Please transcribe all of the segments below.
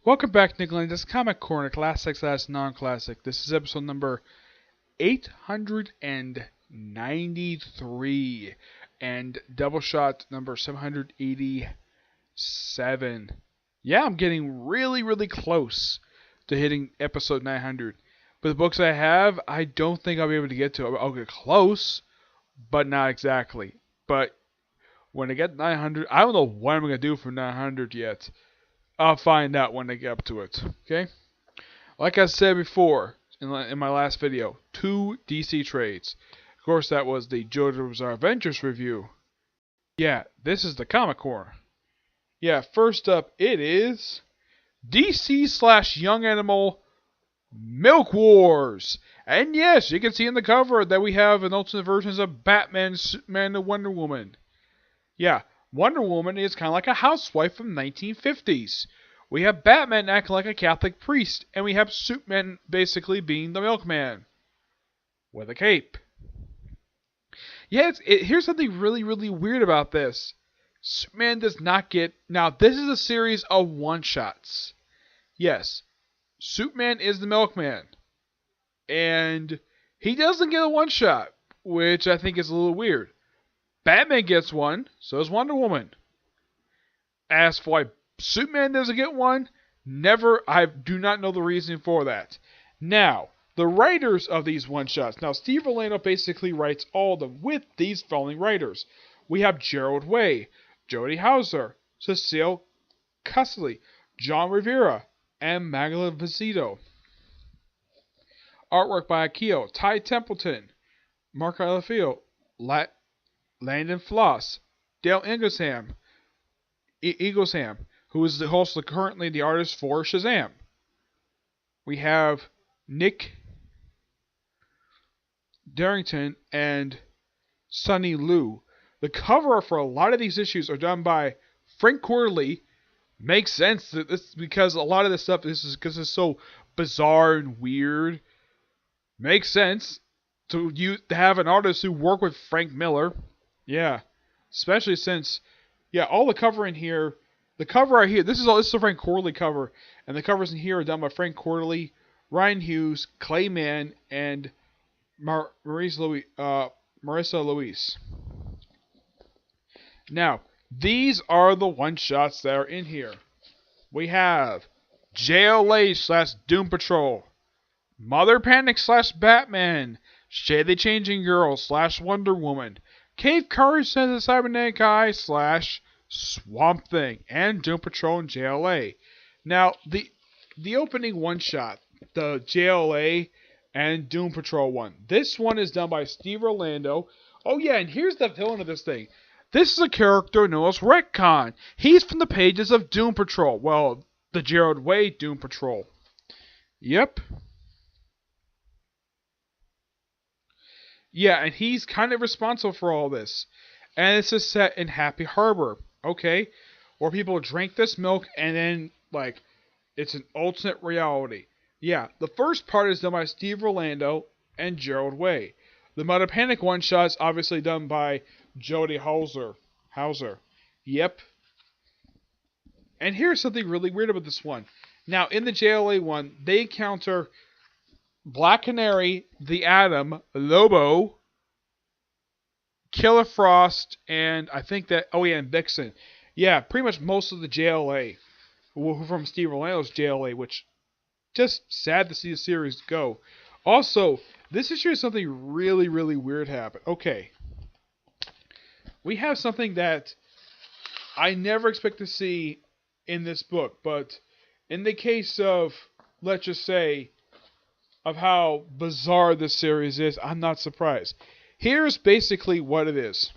Welcome back, Nick This Comic Corner, classic / non-classic. This is episode number 893 and Doubleshot number 787. Yeah, I'm getting really close to hitting episode 900. But the books I have, I don't think I'll be able to get to. I'll get close, but not exactly. But when I get 900, I don't know what I'm going to do for 900 yet. I'll find out when I get up to it. Okay? Like I said before in my last video, 2 DC trades. Of course, that was the JoJo's Bizarre Adventures review. Yeah, this is the Comic Corner. Yeah, first up, it is DC / Young Animal Milk Wars. And yes, you can see in the cover that we have an alternate versions of Batman, Superman, and Wonder Woman. Yeah, Wonder Woman is kind of like a housewife from 1950s. We have Batman acting like a Catholic priest, and we have Superman basically being the milkman with a cape. Yeah, here's something really weird about this. Superman does not get... Now, this is a series of one-shots. Yes, Superman is the milkman, and he doesn't get a one-shot, which I think is a little weird. Batman gets one, so does Wonder Woman. As for why Superman doesn't get one, I do not know the reason for that. Now, the writers of these one-shots. Now, Steve Orlando basically writes all of them with these following writers. We have Gerald Way, Jody Houser, Cecile Cussely, John Rivera, and Magdalene Vizito. Artwork by Akio, Ty Templeton, Mark Alafio, Landon Floss, Dale Inglesham, who is also currently the artist for Shazam. We have Nick Darrington and Sonny Liu. The cover for a lot of these issues are done by Frank Quarterly. Makes sense that this because a lot of this stuff is because it's so bizarre and weird. Makes sense to have an artist who worked with Frank Miller. Yeah, especially since, yeah, all the cover in here, the cover right here, this is a Frank Quarterly cover, and the covers in here are done by Frank Quarterly, Ryan Hughes, Clay Mann, and Marissa Louise. Now, these are the one-shots that are in here. We have JLA / Doom Patrol, Mother Panic / Batman, Shay the Changing Girl / Wonder Woman, Cave Courage as a Cybernetic Eye / Swamp Thing, and Doom Patrol and JLA. Now, the opening one-shot, the JLA and Doom Patrol one. This one is done by Steve Orlando. Oh yeah, and here's the villain of this thing. This is a character known as Retcon. He's from the pages of Doom Patrol. Well, the Gerald Way Doom Patrol. Yep. Yeah, and he's kind of responsible for all this. And this is set in Happy Harbor. Okay? Where people drink this milk and then, like, it's an alternate reality. Yeah, the first part is done by Steve Orlando and Gerald Way. The Mother Panic one-shot is obviously done by Jody Houser. Yep. And here's something really weird about this one. Now, in the JLA one, they encounter Black Canary, the Atom, Lobo, Killer Frost, and I think that, and Vixen. Yeah, pretty much most of the JLA from Steve Orlando's JLA, which just sad to see the series go. Also, this issue is something really weird happen. Okay. We have something that I never expect to see in this book, but in the case of, let's just say, of how bizarre this series is, I'm not surprised. Here's basically what it is.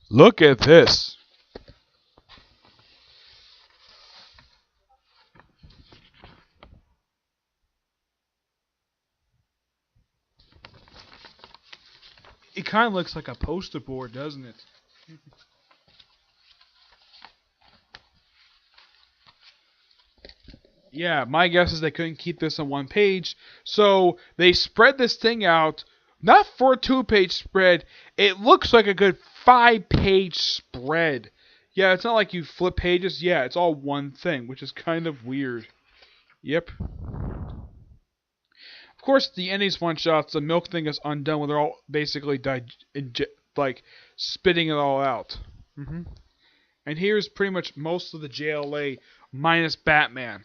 Look at this. It kind of looks like a poster board, doesn't it? Yeah, my guess is they couldn't keep this on one page, so they spread this thing out Not for a 2-page spread. It looks like a good 5-page spread. Yeah, it's not like you flip pages. Yeah, it's all one thing, which is kind of weird. Yep. Of course, the endings one-shots, the milk thing is undone when they're all basically like spitting it all out. And here's pretty much most of the JLA minus Batman.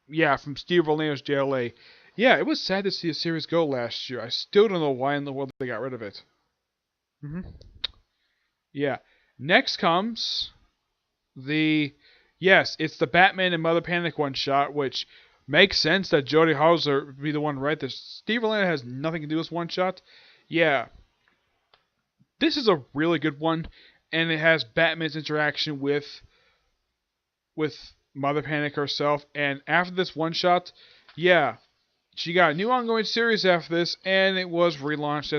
Yeah, from Steve Orlando's JLA. Yeah, it was sad to see a series go last year. I still don't know why in the world they got rid of it. Yeah. Next comes it's the Batman and Mother Panic one-shot, which makes sense that Jody Hauser would be the one to write this. Steve Orlando has nothing to do with this one-shot. Yeah. This is a really good one, and it has Batman's interaction with Mother Panic herself, and after this one-shot, yeah, she got a new ongoing series after this, and it was relaunched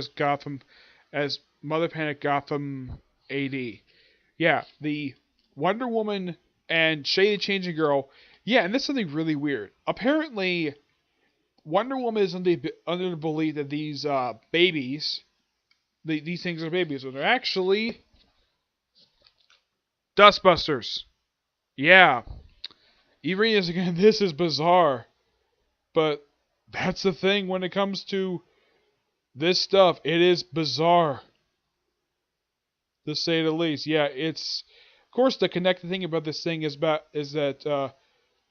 as Mother Panic Gotham AD. Yeah, the Wonder Woman and Shady Changing Girl. Yeah, and this is something really weird. Apparently, Wonder Woman is under the belief that these babies, these things are babies, but they're actually Dustbusters. Yeah. Irene is again, this is bizarre. But that's the thing when it comes to this stuff. It is bizarre, to say the least. Yeah, it's... Of course, the connected thing about this thing is that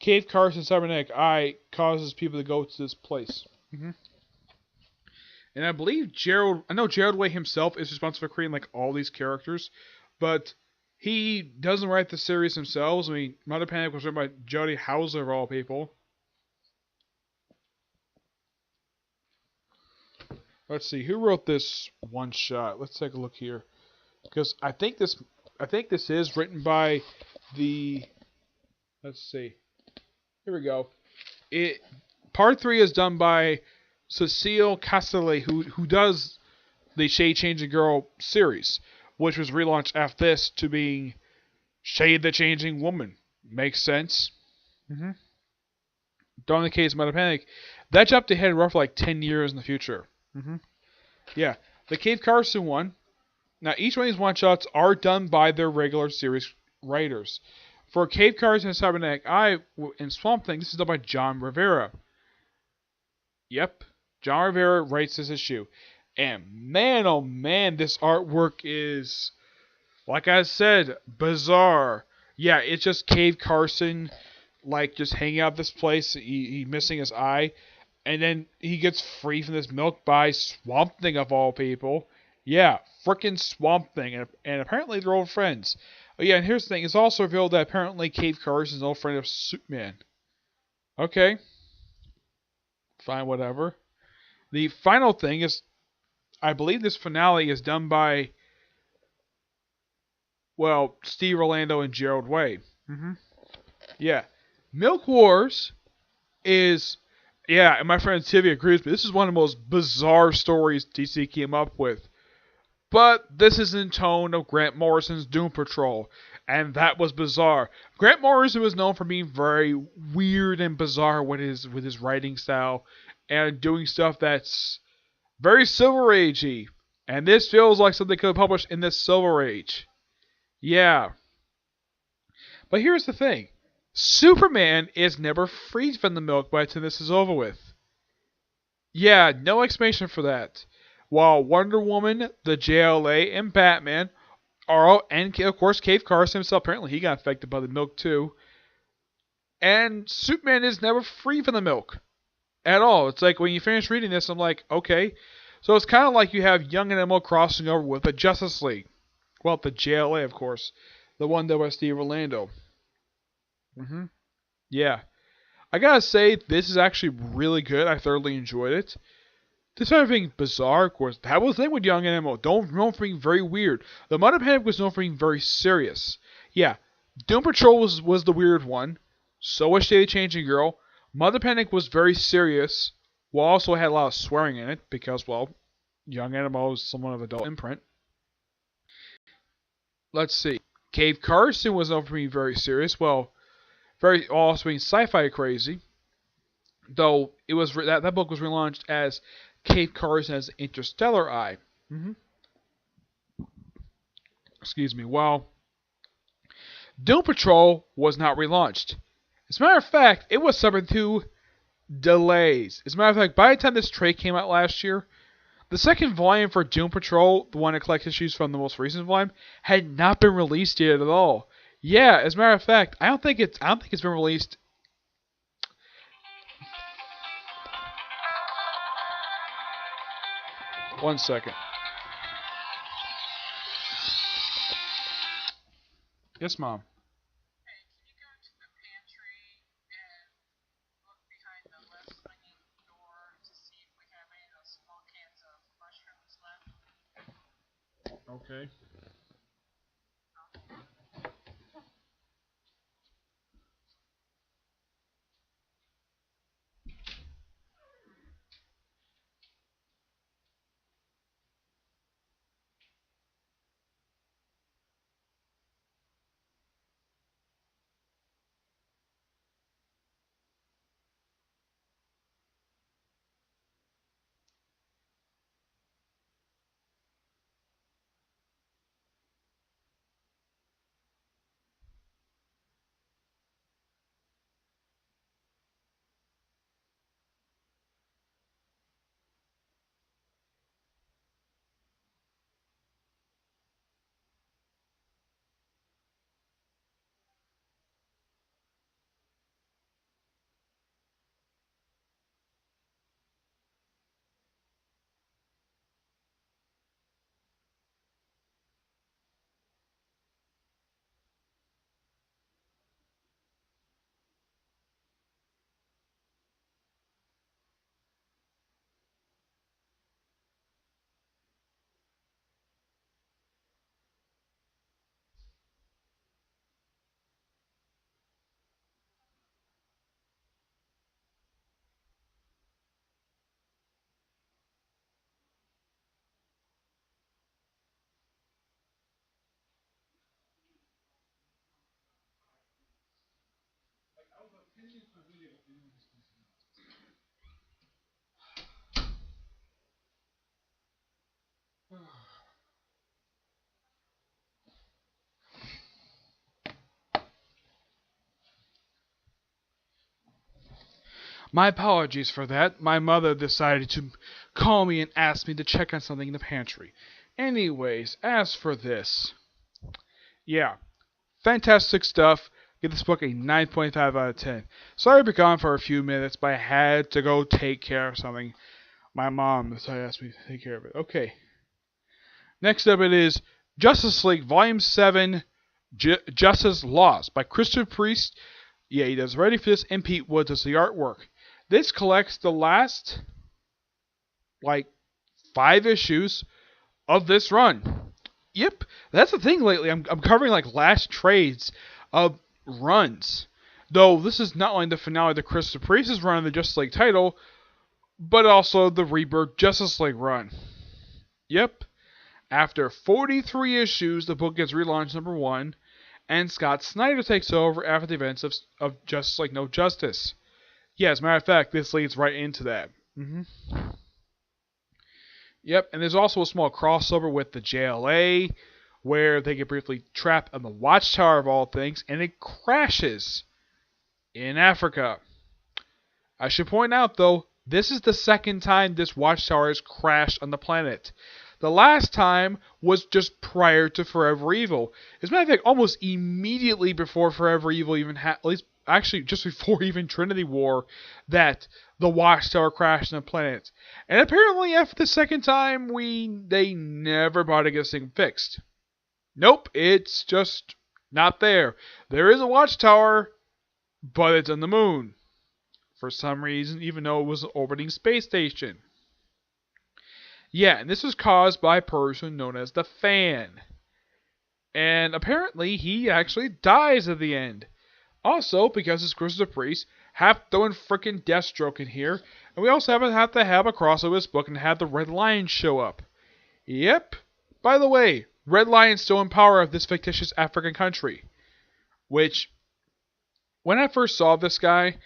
Cave Carson's cybernetic eye causes people to go to this place. And I believe Gerald Way himself is responsible for creating like all these characters, but he doesn't write the series himself. I mean, Mother Panic was written by Jody Hauser of all people. Let's see, who wrote this one shot? Let's take a look here, because I think this is written by the. Let's see. Here we go. Part 3 is done by Cecile Castellet, who does the Shade Changing Girl series, which was relaunched after this to being Shade the Changing Woman. Makes sense. During the case of Mother Panic, that jumped ahead roughly like 10 years in the future. Yeah, the Cave Carson one. Now, each one of these one-shots are done by their regular series writers. For Cave Carson and Cybernetic Eye and Swamp Thing, this is done by John Rivera. Yep, John Rivera writes this issue. And man, oh man, this artwork is, like I said, bizarre. Yeah, it's just Cave Carson, like, just hanging out this place. He's missing his eye. And then he gets free from this milk by Swamp Thing, of all people. Yeah, frickin' Swamp Thing. And apparently they're old friends. Oh, yeah, and here's the thing. It's also revealed that apparently Cave Carson is an old friend of Superman. Okay. Fine, whatever. The final thing is, I believe this finale is done by, well, Steve Orlando and Gerald Way. Yeah. Milk Wars is... Yeah, and my friend Tivy agrees, but this is one of the most bizarre stories DC came up with. But this is in tone of Grant Morrison's Doom Patrol, and that was bizarre. Grant Morrison was known for being very weird and bizarre with his writing style, and doing stuff that's very Silver Agey. And this feels like something they could have published in this Silver Age. Yeah. But here's the thing. Superman is never freed from the milk by the time this is over with. Yeah, no explanation for that. While Wonder Woman, the JLA, and Batman are all, and of course Cave Carson himself, apparently he got affected by the milk too. And Superman is never free from the milk. At all. It's like when you finish reading this, I'm like, okay. So it's kind of like you have Young and Emma crossing over with the Justice League. Well, the JLA, of course. The one done by Steve Orlando. Yeah. I gotta say, this is actually really good. I thoroughly enjoyed it. This kind of being bizarre, of course. That was the thing with Young and Emma. Known for being very weird. The Mother Panic was known for being very serious. Yeah. Doom Patrol was the weird one. So was Shady Changing Girl. Mother Panic was very serious. Well, also had a lot of swearing in it. Because, well, Young Animal was somewhat of an adult imprint. Let's see. Cave Carson was known for being very serious. Well, also being sci-fi crazy. Though it was that book was relaunched as Kate Carson as Interstellar Eye. Excuse me. Well, Doom Patrol was not relaunched. As a matter of fact, it was subject to delays. As a matter of fact, by the time this trade came out last year, the second volume for Doom Patrol, the one that collects issues from the most recent volume, had not been released yet at all. Yeah, as a matter of fact, I don't think it's been released. One second. Yes, Mom. Hey, can you go to the pantry and look behind the left swinging door to see if we have any of those small cans of mushrooms left? Okay. My apologies for that. My mother decided to call me and ask me to check on something in the pantry. Anyways, as for this, yeah, fantastic stuff. Give this book a 9.5 out of 10. Sorry to be gone for a few minutes, but I had to go take care of something. My mom decided to ask me to take care of it. Okay. Next up it is Justice League Volume 7, Justice Lost by Christopher Priest. Yeah, he does ready for this, and Pete Wood does the artwork. This collects the last, 5 issues of this run. Yep, that's the thing lately. I'm covering, last trades of runs. Though this is not only the finale of the Christopher Priest's run of the Justice League title, but also the Rebirth Justice League run. Yep. After 43 issues, the book gets relaunched #1, and Scott Snyder takes over after the events of Justice League No Justice. Yeah, as a matter of fact, this leads right into that. Yep, and there's also a small crossover with the JLA, where they get briefly trapped on the Watchtower of all things, and it crashes in Africa. I should point out, though, this is the second time this Watchtower has crashed on the planet. The last time was just prior to Forever Evil. As a matter of fact, almost immediately before Forever Evil even at least actually just before even Trinity War, that the Watchtower crashed on the planet. And apparently after the second time, they never bothered to get this thing fixed. Nope, it's just not there. There is a Watchtower, but it's on the moon. For some reason, even though it was an orbiting space station. Yeah, and this was caused by a person known as the Fan. And apparently, he actually dies at the end. Also, because it's Christopher Priest, have throwing frickin' Deathstroke in here. And we also have to have a crossover this book and have the Red Lion show up. Yep. By the way, Red Lion's still in power of this fictitious African country. Which, when I first saw this guy,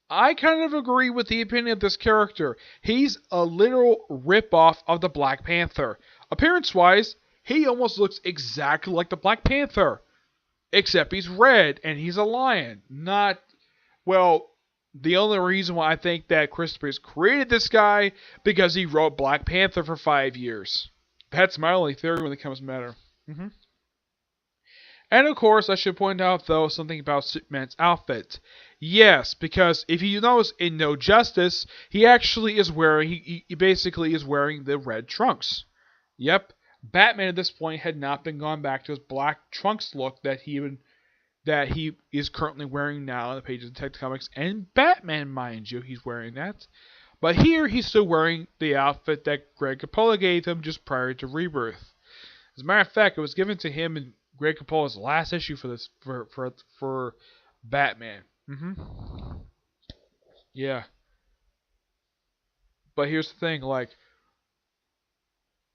I kind of agree with the opinion of this character. He's a literal ripoff of the Black Panther. Appearance-wise, he almost looks exactly like the Black Panther. Except he's red and he's a lion. Not, well, the only reason why I think that Christopher created this guy because he wrote Black Panther for 5 years. That's my only theory when it comes to matter. And of course, I should point out though something about Superman's outfit. Yes, because if you notice in No Justice, he actually is wearing he basically is wearing the red trunks. Yep, Batman at this point had not been gone back to his black trunks look that he is currently wearing now on the pages of Detective Comics, and Batman, mind you, he's wearing that. But here he's still wearing the outfit that Greg Capullo gave him just prior to Rebirth. As a matter of fact, it was given to him in Greg Capullo's last issue for this for Batman. Yeah. But here's the thing, like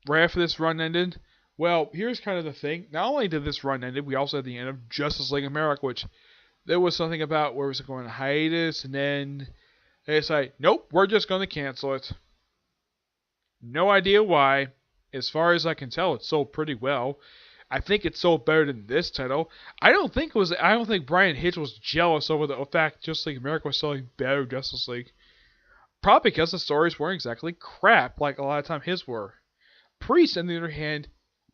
right after this run ended, well, here's kind of the thing. Not only did this run end, we also had the end of Justice League America, which there was something about where it was going to hiatus, and then they decided, nope, we're just going to cancel it. No idea why. As far as I can tell, it sold pretty well. I think it sold better than this title. I don't think Brian Hitch was jealous over the fact Justice League America was selling better Justice League. Probably because the stories weren't exactly crap like a lot of time his were. Priest, on the other hand,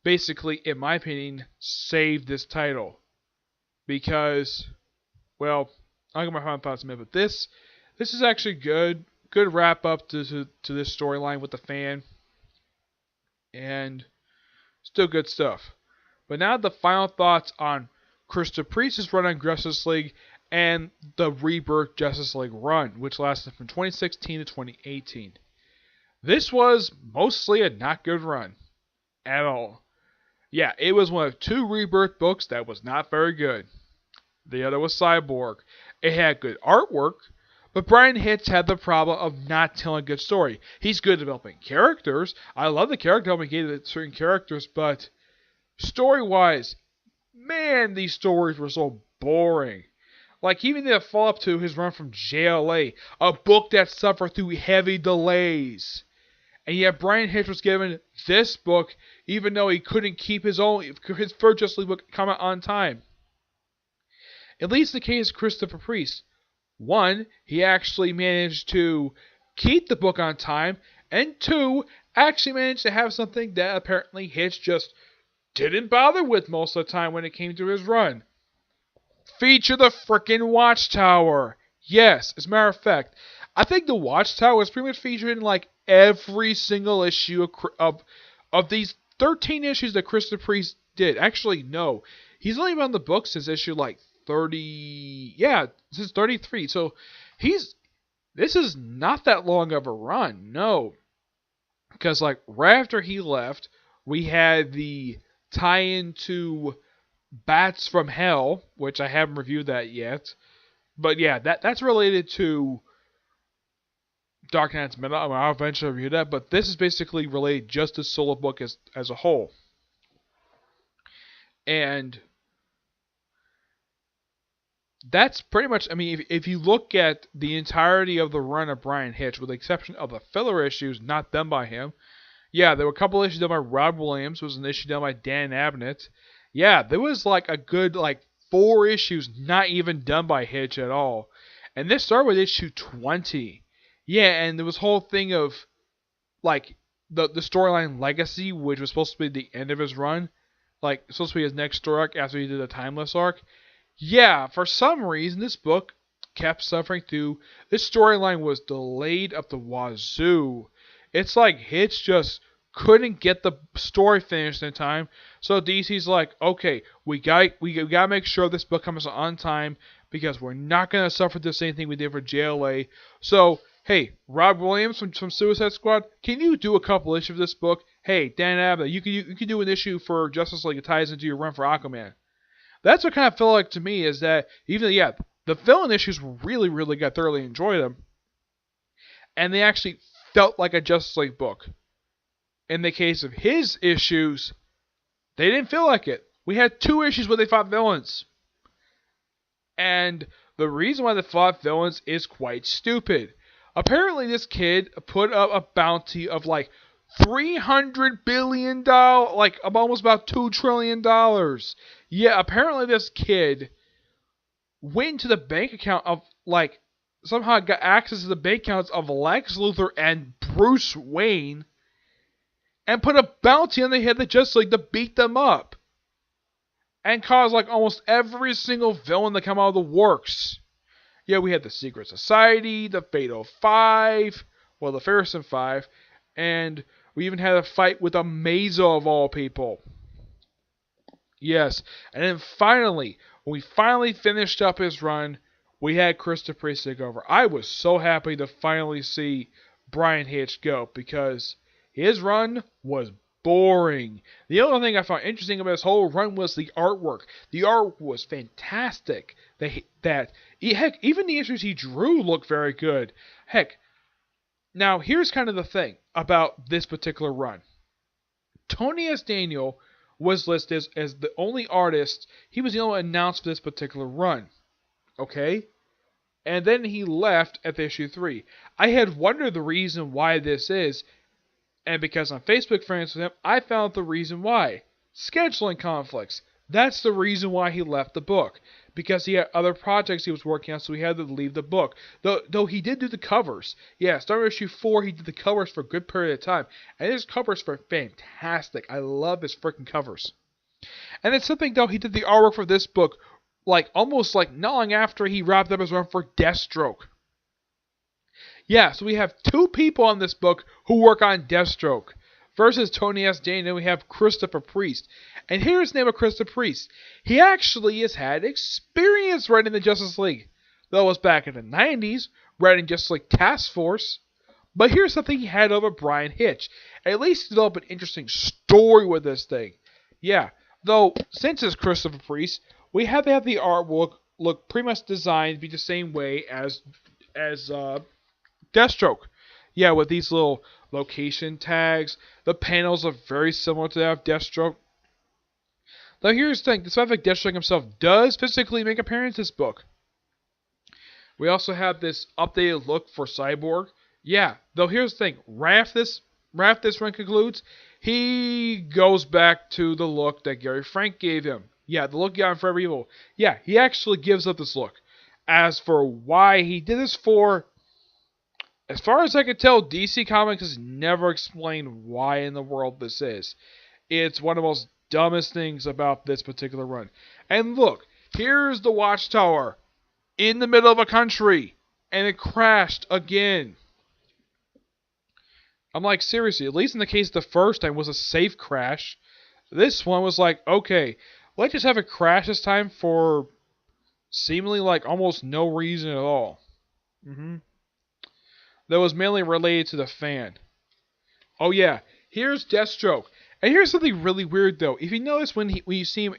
basically, in my opinion, saved this title. Because, well, I'll get my final thoughts in a minute, but this is actually good. Good wrap up to this storyline with the fan. And still good stuff. But now the final thoughts on Christopher Priest's run on Justice League and the Rebirth Justice League run, which lasted from 2016 to 2018. This was mostly a not good run. At all. Yeah, it was one of 2 Rebirth books that was not very good. The other was Cyborg. It had good artwork, but Brian Hitch had the problem of not telling a good story. He's good at developing characters. I love the character development he gave to certain characters, but story-wise, man, these stories were so boring. Like, even the follow-up to his run from JLA, a book that suffered through heavy delays. And yet Brian Hitch was given this book, even though he couldn't keep his first Justice League book come out on time. At least in the case of Christopher Priest. 1, he actually managed to keep the book on time, and 2, actually managed to have something that apparently Hitch just didn't bother with most of the time when it came to his run. Feature the frickin' Watchtower. Yes, as a matter of fact, I think the Watchtower was pretty much featured in like every single issue of these 13 issues that Christopher Priest did. Actually, no. He's only been on the book since issue like 30... Yeah, since 33. So, this is not that long of a run. No. Because like right after he left, we had the tie-in to Bats from Hell, which I haven't reviewed that yet. But yeah, that's related to Dark Knight's Metal. I'll eventually review that, but this is basically related just to solo book as a whole. And that's pretty much, I mean, if you look at the entirety of the run of Brian Hitch, with the exception of the filler issues not done by him, yeah, there were a couple issues done by Rob Williams, was an issue done by Dan Abnett. Yeah, there was like a good 4 issues not even done by Hitch at all. And this started with issue 20. Yeah, and there was a whole thing of like the storyline Legacy, which was supposed to be the end of his run. Like, supposed to be his next story arc after he did the Timeless arc. Yeah, for some reason this book kept suffering through. This storyline was delayed up the wazoo. It's like Hitch just couldn't get the story finished in time. So DC's like, okay, we gotta make sure this book comes on time because we're not gonna suffer the same thing we did for JLA. So hey, Rob Williams from Suicide Squad, can you do a couple issues of this book? Hey, Dan Abnett, you can do an issue for Justice League that ties into your run for Aquaman. That's what kind of felt like to me is that the villain issues were really, really good. I thoroughly enjoyed them. And they actually felt like a Justice League book. In the case of his issues, they didn't feel like it. We had 2 issues where they fought villains. And The reason why they fought villains is quite stupid. Apparently, this kid put up a bounty of like $300 billion, like almost about $2 trillion. Yeah, apparently this kid went to the bank account of, like, somehow got access to the bank accounts of Lex Luthor and Bruce Wayne and put a bounty on the head of Justice League to beat them up. And caused like almost every single villain to come out of the works. Yeah, we had the Secret Society, the Fatal Five, well, the Ferguson Five, and we even had a fight with a Mazo of all people. Yes, and then finally, when we finally finished up his run, we had Christopher Priest take over. I was so happy to finally see Brian Hitch go because his run was boring. The only thing I found interesting about this whole run was the artwork. The art was fantastic. Heck, even the issues he drew looked very good. Heck, now here's kind of the thing about this particular run. Tony S. Daniel was listed as the only artist. He was the only one announced for this particular run. Okay? And then he left at the issue 3. I had wondered the reason why this is, and because I'm Facebook friends with him, I found the reason why. Scheduling conflicts. That's the reason why he left the book. Because he had other projects he was working on, so he had to leave the book. Though he did do the covers. Yeah, starting issue 4, he did the covers for a good period of time. And his covers were fantastic. I love his freaking covers. And it's something, though, he did the artwork for this book, like, almost like not long after he wrapped up his run for Deathstroke. Yeah, so we have 2 people on this book who work on Deathstroke. Versus Tony S. Daniel, we have Christopher Priest. And here's the name of Christopher Priest. He actually has had experience writing the Justice League. Though it was back in the 90s, writing Justice League Task Force. But here's something he had over Brian Hitch. At least he developed an interesting story with this thing. Yeah, though, since it's Christopher Priest, we have to have the artwork look pretty much designed to be the same way as Deathstroke. Yeah, with these little location tags. The panels are very similar to that of Deathstroke. Though here's the thing, despite the fact Deathstroke himself does physically make appearance in this book. We also have this updated look for Cyborg. Yeah, though here's the thing, right after this run concludes, he goes back to the look that Gary Frank gave him. Yeah, the look he got in Forever Evil. Yeah, he actually gives up this look. As for why he did this for, as far as I can tell, DC Comics has never explained why in the world this is. It's one of the most dumbest things about this particular run. And look, here's the Watchtower in the middle of a country, and it crashed again. I'm like, seriously, at least in the case of the first time was a safe crash. This one was like, okay, let's just have it crash this time for seemingly like almost no reason at all. That was mainly related to the fan. Oh yeah, here's Deathstroke. And here's something really weird though. If you notice when you see him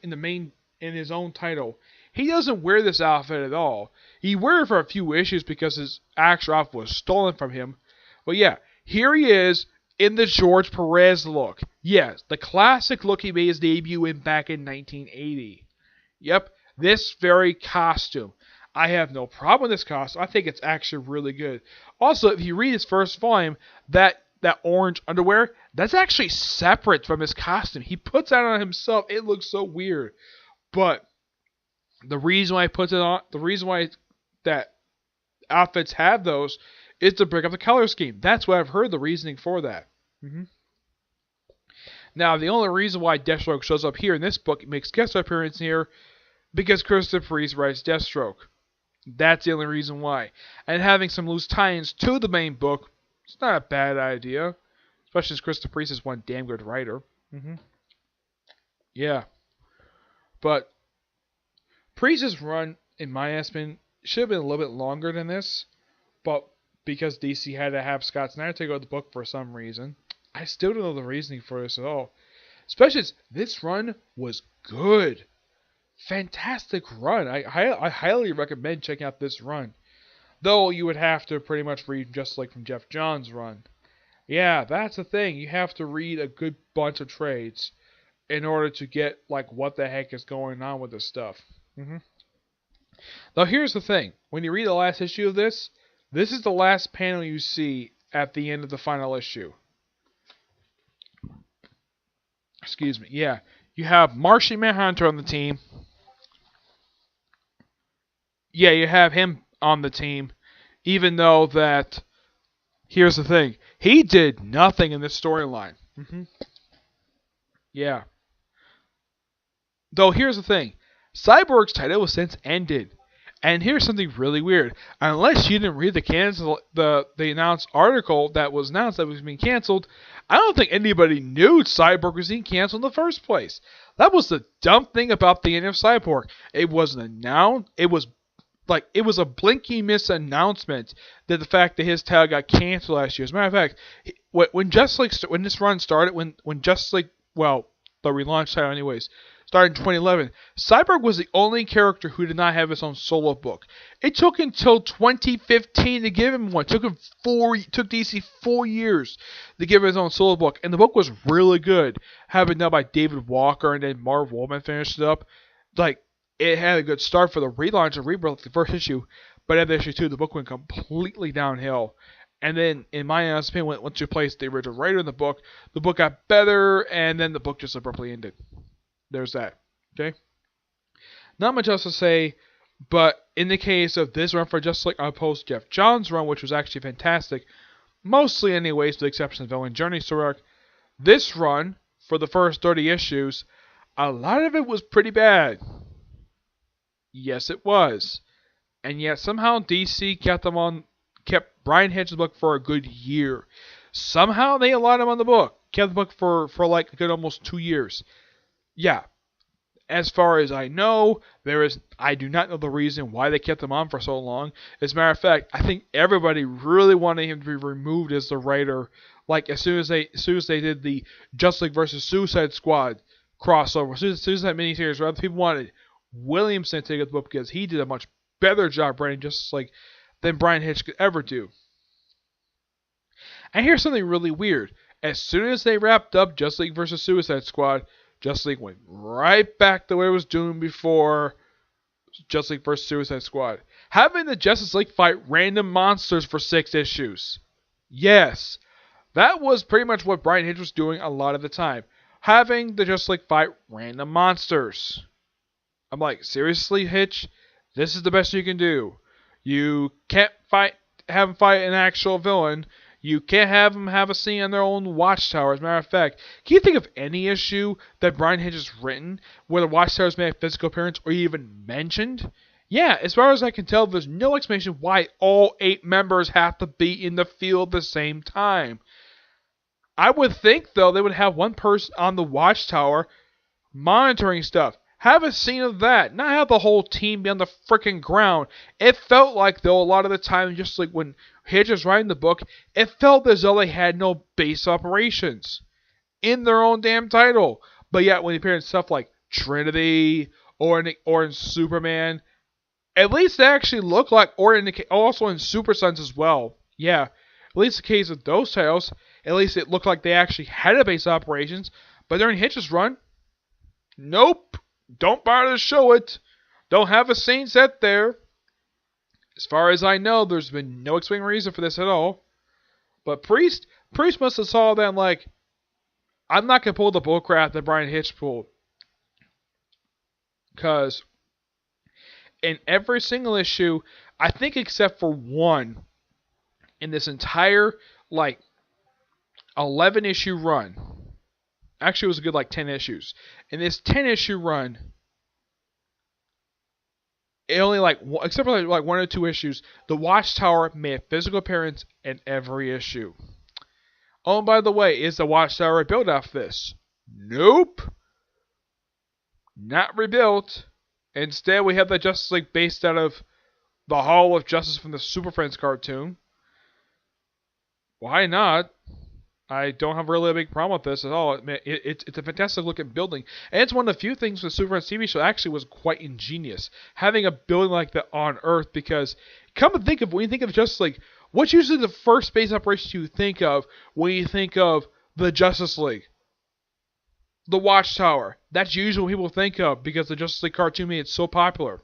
in his own title, he doesn't wear this outfit at all. He wear it for a few issues because his actual outfit was stolen from him. But yeah, here he is in the George Perez look. Yes, the classic look he made his debut in back in 1980. Yep, this very costume. I have no problem with this costume. I think it's actually really good. Also, if you read his first volume, that orange underwear, that's actually separate from his costume. He puts that on himself. It looks so weird. But the reason why he puts it on, the reason why that outfits have those is to break up the color scheme. That's what I've heard the reasoning for that. Now, the only reason why Deathstroke shows up here in this book, makes guest appearance here, because Christopher Priest writes Deathstroke. That's the only reason why. And having some loose tie-ins to the main book, it's not a bad idea. Especially since Christopher Priest is one damn good writer. Yeah. But Priest's run, in my estimation, should have been a little bit longer than this. But because DC had to have Scott Snyder take over the book for some reason, I still don't know the reasoning for this at all. Especially as this run was good. Fantastic run. I highly recommend checking out this run. Though you would have to pretty much read just like from Jeff Johns' run. Yeah, that's the thing. You have to read a good bunch of trades in order to get like what the heck is going on with this stuff. Now here's the thing. When you read the last issue of this is the last panel you see at the end of the final issue. Excuse me. Yeah. You have Martian Manhunter on the team. Yeah, you have him on the team. Even though that... Here's the thing. He did nothing in this storyline. Yeah. Though here's the thing. Cyborg's title was since ended. And here's something really weird. Unless you didn't read the announced article that was announced that was being canceled, I don't think anybody knew Cyborg was being canceled in the first place. That was the dumb thing about the end of Cyborg. It wasn't announced. It was a blinky miss announcement that the fact that his title got canceled last year. As a matter of fact, when this run started, when Justice League, well, the relaunch title anyways, started in 2011, Cyborg was the only character who did not have his own solo book. It took until 2015 to give him one. It took DC 4 years to give him his own solo book, and the book was really good. Having done by David Walker and then Marv Wolfman finished it up, it had a good start for the relaunch of Rebirth, the first issue, but at issue 2, the book went completely downhill. And then, in my honest opinion, once you replaced the original writer in the book got better, and then the book just abruptly ended. There's that. Okay? Not much else to say, but in the case of this run for Justice League, opposed to Jeff Johns' run, which was actually fantastic, mostly anyways, with the exception of Villain Journey story arc, this run, for the first 30 issues, a lot of it was pretty bad. Yes, it was. And yet somehow DC kept Brian Hitch's book for a good year. Somehow they allowed him on the book. Kept the book for like a good almost 2 years. Yeah. As far as I know, I do not know the reason why they kept him on for so long. As a matter of fact, I think everybody really wanted him to be removed as the writer. Like as soon as they did the Justice League versus Suicide Squad crossover, as soon as that miniseries, other people wanted Williamson to take the book because he did a much better job writing Justice League than Brian Hitch could ever do. And here's something really weird. As soon as they wrapped up Justice League vs. Suicide Squad, Justice League went right back the way it was doing before Justice League vs. Suicide Squad. Having the Justice League fight random monsters for 6 issues. Yes, that was pretty much what Brian Hitch was doing a lot of the time. Having the Justice League fight random monsters. I'm like, seriously, Hitch? This is the best you can do. You can't have them fight an actual villain. You can't have them have a scene on their own Watchtower. As a matter of fact, can you think of any issue that Brian Hitch has written where the Watchtowers made a physical appearance or even mentioned? Yeah, as far as I can tell, there's no explanation why all 8 members have to be in the field at the same time. I would think, though, they would have one person on the Watchtower monitoring stuff. Have a scene of that. Not have the whole team be on the freaking ground. It felt like, though, a lot of the time, just like when Hitch was writing the book, it felt as though they had no base operations in their own damn title. But yet, when you appear in stuff like Trinity or in Superman, at least they actually look like, also in Super Sons as well. Yeah, at least the case of those titles, at least it looked like they actually had a base operations. But during Hitch's run, nope. Don't bother to show it. Don't have a scene set there. As far as I know, there's been no explained reason for this at all. But Priest must have saw that like, I'm not going to pull the bullcrap that Brian Hitch pulled. Because in every single issue, I think except for one, in this entire, 11-issue run, actually it was a good 10 issues. In this 10-issue run, it only except for 1 or 2 issues, the Watchtower made a physical appearance in every issue. Oh, and by the way, is the Watchtower rebuilt off this? Nope. Not rebuilt. Instead, we have the Justice League based out of the Hall of Justice from the Super Friends cartoon. Why not? I don't have really a big problem with this at all. It's a fantastic looking building. And it's one of the few things the Super Friends TV show actually was quite ingenious. Having a building like that on Earth, because come to think of, when you think of Justice League, what's usually the first space operation you think of when you think of the Justice League? The Watchtower. That's usually what people think of because the Justice League cartoon made it so popular.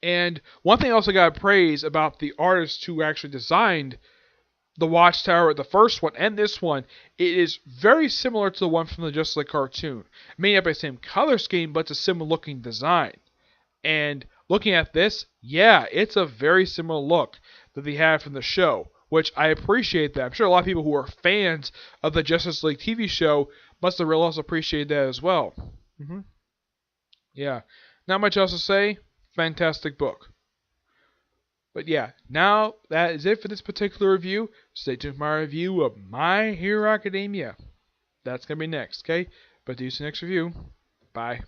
And one thing I also got to praise about the artist who actually designed the Watchtower, the first one, and this one, it is very similar to the one from the Justice League cartoon. It may not be the same color scheme, but it's a similar looking design. And looking at this, yeah, it's a very similar look that they had from the show, which I appreciate that. I'm sure a lot of people who are fans of the Justice League TV show must have really also appreciated that as well. Yeah, not much else to say. Fantastic book. But yeah, now that is it for this particular review. Stay tuned for my review of My Hero Academia. That's going to be next, okay? But do you see next review. Bye.